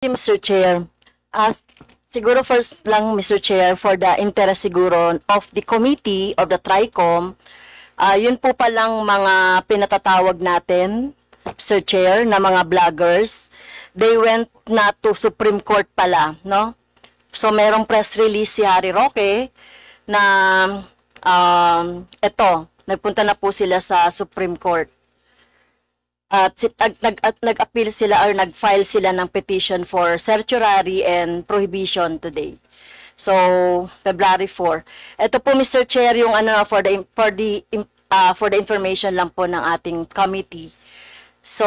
Mr. Chair. Siguro first lang, Mr. Chair, for the interest siguro of the committee of the TRICOM, yun po palang mga pinatatawag natin, Mr. Chair, na mga vloggers, they went na to Supreme Court pala, no? So merong press release si Harry Roque na nagpunta na po sila sa Supreme Court. At nag-appeal sila or nag-file sila ng petition for certiorari and prohibition today. So, February 4. Ito po, Mr. Chair, yung for the information lang po ng ating committee. So,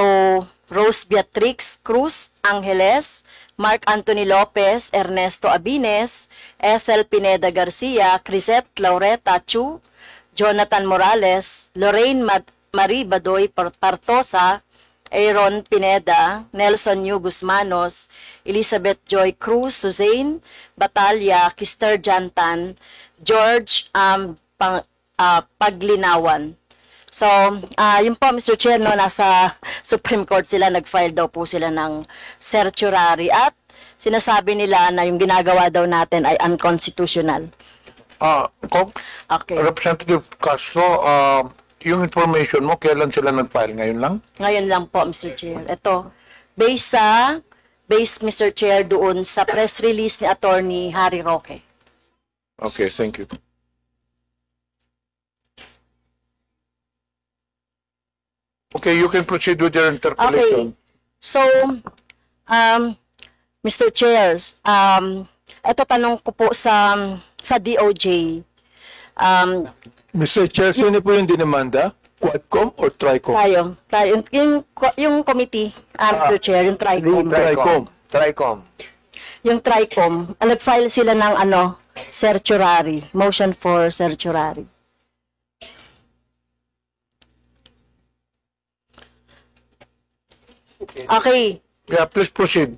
Rose Beatrix Cruz Angeles, Mark Anthony Lopez, Ernesto Abines, Ethel Pineda Garcia, Crisette Laureta Chu, Jonathan Morales, Lorraine Marie Badoy Partosa, Aaron Pineda, Nelson Yu Guzmanos, Elizabeth Joy Cruz, Suzanne Batalya, Kister Jantan, George Paglinawan. So, yun po, Mr. Chair, no, nasa Supreme Court sila, nag-file daw po sila ng certiorari at sinasabi nila na yung ginagawa daw natin ay unconstitutional. Okay. Representative Castro, yung information mo, kailan sila nag-file? Ngayon lang? Ngayon lang po, Mr. Chair. Ito, based, Mr. Chair, doon sa press release ni Attorney Harry Roque. Okay, thank you. Okay, you can proceed with your interpellation. Okay. So, Mr. Chairs, ito tanong ko po sa DOJ. Mr. Chair, sino po yung dinamanda? Quadcom or TRICOM? Yung committee, Mr. Chair, yung TRICOM. TRICOM. Yung TRICOM, nag-file sila ng certiorari, motion for certiorari. Okay. Yeah, please proceed.